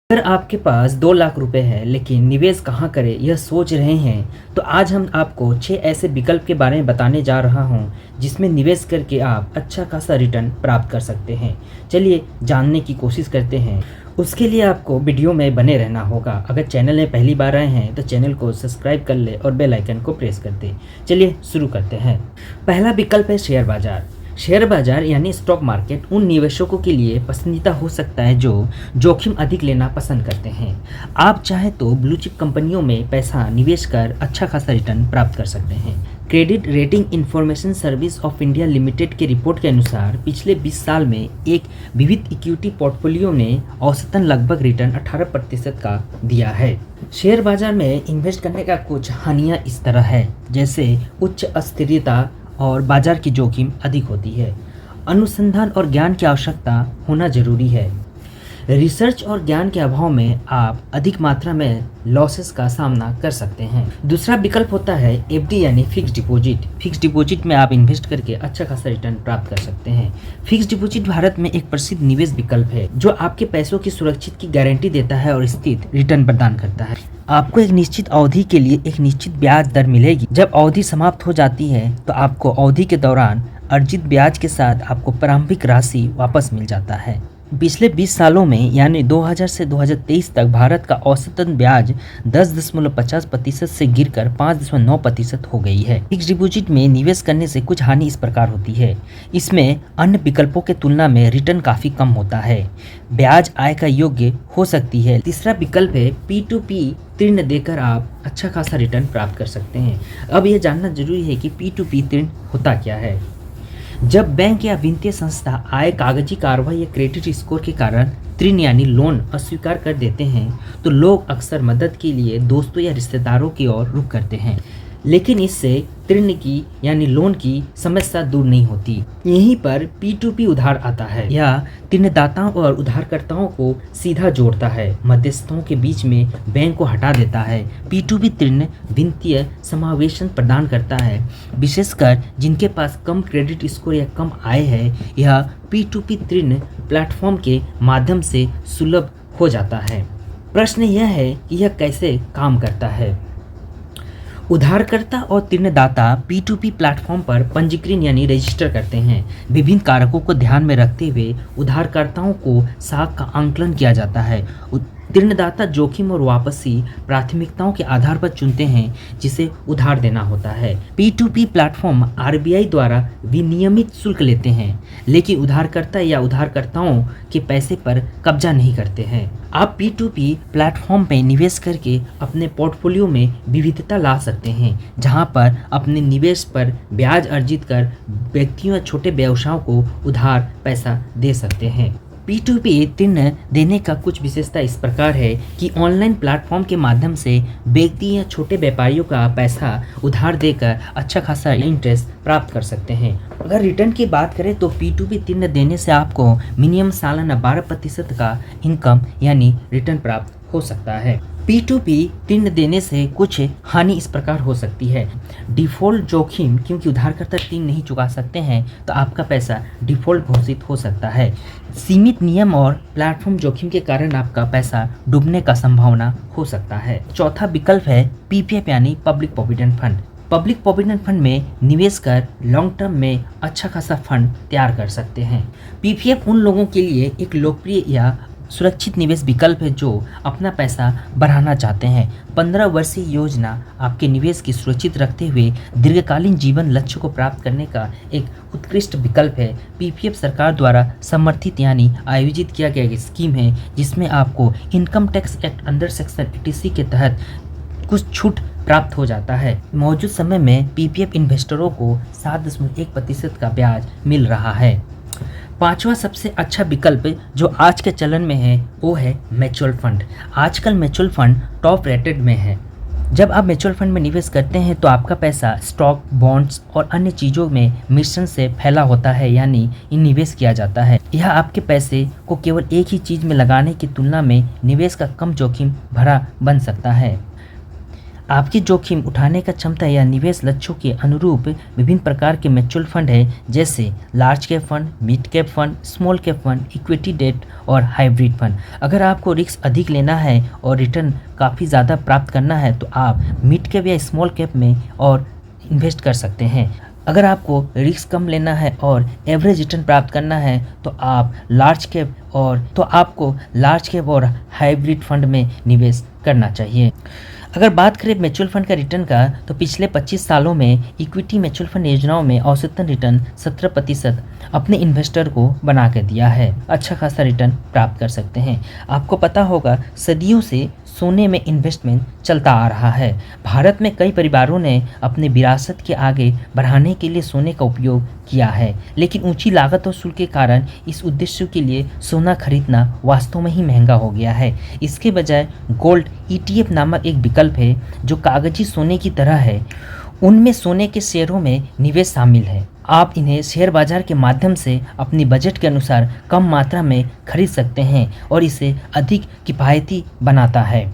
अगर आपके पास 2 लाख रुपए है लेकिन निवेश कहाँ करें यह सोच रहे हैं तो आज हम आपको 6 ऐसे विकल्प के बारे में बताने जा रहा हूँ जिसमें निवेश करके आप अच्छा खासा रिटर्न प्राप्त कर सकते हैं। चलिए जानने की कोशिश करते हैं। उसके लिए आपको वीडियो में बने रहना होगा। अगर चैनल में पहली बार आए हैं तो चैनल को सब्सक्राइब कर ले और बेल आइकन को प्रेस कर दे। चलिए शुरू करते हैं। पहला विकल्प है शेयर बाजार। शेयर बाजार यानी स्टॉक मार्केट उन निवेशकों के लिए पसंदीदा हो सकता है जो जोखिम अधिक लेना पसंद करते हैं। आप चाहे तो ब्लू चिप कंपनियों में पैसा निवेश कर अच्छा खासा रिटर्न प्राप्त कर सकते हैं। Credit rating information service of India limited के रिपोर्ट के अनुसार पिछले 20 साल में एक विविध इक्विटी पोर्टफोलियो ने औसतन लगभग रिटर्न 18% का दिया है। शेयर बाजार में इन्वेस्ट करने का कुछ हानियां इस तरह है, जैसे उच्च अस्थिरता और बाजार की जोखिम अधिक होती है। अनुसंधान और ज्ञान की आवश्यकता होना जरूरी है। रिसर्च और ज्ञान के अभाव में आप अधिक मात्रा में लॉसेस का सामना कर सकते हैं। दूसरा विकल्प होता है एफडी यानी फिक्स डिपॉजिट। फिक्स डिपॉजिट में आप इन्वेस्ट करके अच्छा खासा रिटर्न प्राप्त कर सकते हैं। फिक्स डिपॉजिट भारत में एक प्रसिद्ध निवेश विकल्प है जो आपके पैसों की सुरक्षित की गारंटी देता है और स्थिर रिटर्न प्रदान करता है। आपको एक निश्चित अवधि के लिए एक निश्चित ब्याज दर मिलेगी। जब अवधि समाप्त हो जाती है तो आपको अवधि के दौरान अर्जित ब्याज के साथ आपको प्रारंभिक राशि वापस मिल जाता है। पिछले 20 सालों में यानी 2000 से 2023 तक भारत का औसतन ब्याज 10.50% से गिरकर 5.9% हो गई है। फिक्स डिपॉजिट में निवेश करने से कुछ हानि इस प्रकार होती है। इसमें अन्य विकल्पों के तुलना में रिटर्न काफ़ी कम होता है। ब्याज आय का योग्य हो सकती है। तीसरा विकल्प है P2P ऋण देकर आप अच्छा खासा रिटर्न प्राप्त कर सकते हैं। अब यह जानना जरूरी है कि P2P ऋण होता क्या है। जब बैंक या वित्तीय संस्था आय, कागजी कार्रवाई या क्रेडिट स्कोर के कारण ऋण यानी लोन अस्वीकार कर देते हैं तो लोग अक्सर मदद के लिए दोस्तों या रिश्तेदारों की ओर रुख करते हैं, लेकिन इससे ऋण की यानी लोन की समस्या दूर नहीं होती। यहीं पर P2P उधार आता है। यह ऋणदाताओं और उधारकर्ताओं को सीधा जोड़ता है, मध्यस्थों के बीच में बैंक को हटा देता है। P2P ऋण वित्तीय समावेशन प्रदान करता है, विशेषकर जिनके पास कम क्रेडिट स्कोर या कम आय है। यह P2P ऋण प्लेटफॉर्म के माध्यम से सुलभ हो जाता है। प्रश्न यह है कि यह कैसे काम करता है। उधारकर्ता और ऋणदाता P2P प्लेटफॉर्म पर पंजीकरण यानी रजिस्टर करते हैं। विभिन्न कारकों को ध्यान में रखते हुए उधारकर्ताओं को साख का आंकलन किया जाता है। ऋणदाता जोखिम और वापसी प्राथमिकताओं के आधार पर चुनते हैं जिसे उधार देना होता है। P2P प्लेटफॉर्म RBI द्वारा विनियमित शुल्क लेते हैं, लेकिन उधारकर्ता या उधारकर्ताओं के पैसे पर कब्जा नहीं करते हैं। आप P2P प्लेटफॉर्म पर निवेश करके अपने पोर्टफोलियो में विविधता ला सकते हैं, जहां पर अपने निवेश पर ब्याज अर्जित कर व्यक्तियों या छोटे व्यवसायों को उधार पैसा दे सकते हैं। P2P ऋण देने का कुछ विशेषता इस प्रकार है कि ऑनलाइन प्लेटफॉर्म के माध्यम से व्यक्ति या छोटे व्यापारियों का पैसा उधार देकर अच्छा खासा इंटरेस्ट प्राप्त कर सकते हैं। अगर रिटर्न की बात करें तो P2P ऋण देने से आपको मिनिमम सालाना 12% का इनकम यानी रिटर्न प्राप्त हो सकता है। P2P ऋण देने से कुछ हानि इस प्रकार हो सकती है। डिफ़ॉल्ट जोखिम, क्योंकि उधारकर्ता ऋण नहीं चुका सकते हैं तो आपका पैसा डिफ़ॉल्ट घोषित हो सकता है। सीमित नियम और प्लेटफॉर्म जोखिम के कारण आपका पैसा डूबने का संभावना हो सकता है। चौथा विकल्प है PPF यानी public provident fund. Public provident fund में निवेश कर लॉन्ग टर्म में अच्छा खासा फंड तैयार कर सकते हैं। PPF उन लोगों के लिए एक लोकप्रिय या सुरक्षित निवेश विकल्प है जो अपना पैसा बढ़ाना चाहते हैं। 15 वर्षीय योजना आपके निवेश की सुरक्षित रखते हुए दीर्घकालीन जीवन लक्ष्य को प्राप्त करने का एक उत्कृष्ट विकल्प है। PPF सरकार द्वारा समर्थित यानी आयोजित किया गया एक स्कीम है जिसमें आपको income tax act under section 80C के तहत कुछ छूट प्राप्त हो जाता है। मौजूद समय में PPF इन्वेस्टरों को 7.1% का ब्याज मिल रहा है। पांचवा सबसे अच्छा विकल्प जो आज के चलन में है वो है म्यूचुअल फंड। आजकल म्यूचुअल फंड टॉप रेटेड में है। जब आप म्यूचुअल फंड में निवेश करते हैं तो आपका पैसा स्टॉक, बॉन्ड्स और अन्य चीज़ों में मिश्रण से फैला होता है, यानी इन निवेश किया जाता है। यह आपके पैसे को केवल एक ही चीज़ में लगाने की तुलना में निवेश का कम जोखिम भरा बन सकता है। आपकी जोखिम उठाने का क्षमता या निवेश लक्ष्यों के अनुरूप विभिन्न प्रकार के म्यूचुअल फंड है, जैसे large cap fund, mid cap fund, small cap fund, equity debt और हाइब्रिड फंड। अगर आपको रिस्क अधिक लेना है और रिटर्न काफ़ी ज़्यादा प्राप्त करना है तो आप मिड कैप या स्मॉल कैप में और इन्वेस्ट कर सकते हैं। अगर आपको रिस्क कम लेना है और एवरेज रिटर्न प्राप्त करना है तो आपको लार्ज कैप और हाइब्रिड फंड में निवेश करना चाहिए। अगर बात करें म्यूचुअल फंड का रिटर्न का, तो पिछले 25 सालों में इक्विटी म्यूचुअल फंड योजनाओं में औसतन रिटर्न 17% अपने इन्वेस्टर को बना कर दिया है। अच्छा खासा रिटर्न प्राप्त कर सकते हैं। आपको पता होगा सदियों से सोने में इन्वेस्टमेंट चलता आ रहा है। भारत में कई परिवारों ने अपने विरासत के आगे बढ़ाने के लिए सोने का उपयोग किया है, लेकिन ऊंची लागत और शुल्क के कारण इस उद्देश्य के लिए सोना खरीदना वास्तव में ही महंगा हो गया है। इसके बजाय गोल्ड ETF नामक एक विकल्प है जो कागजी सोने की तरह है। उनमें सोने के शेयरों में निवेश शामिल है। आप इन्हें शेयर बाजार के माध्यम से अपनी बजट के अनुसार कम मात्रा में खरीद सकते हैं और इसे अधिक किफ़ायती बनाता है।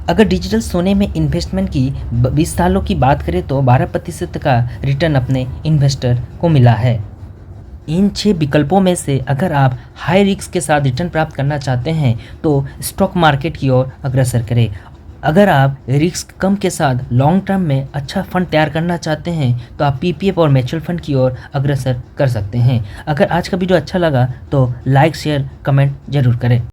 अगर डिजिटल सोने में इन्वेस्टमेंट की 20 सालों की बात करें तो 12% का रिटर्न अपने इन्वेस्टर को मिला है। इन 6 विकल्पों में से अगर आप हाई रिस्क के साथ रिटर्न प्राप्त करना चाहते हैं तो स्टॉक मार्केट की ओर अग्रसर करें। अगर आप रिस्क कम के साथ लॉन्ग टर्म में अच्छा फंड तैयार करना चाहते हैं तो आप PPF और म्यूचुअल फंड की ओर अग्रसर कर सकते हैं। अगर आज का वीडियो अच्छा लगा तो लाइक, शेयर, कमेंट जरूर करें।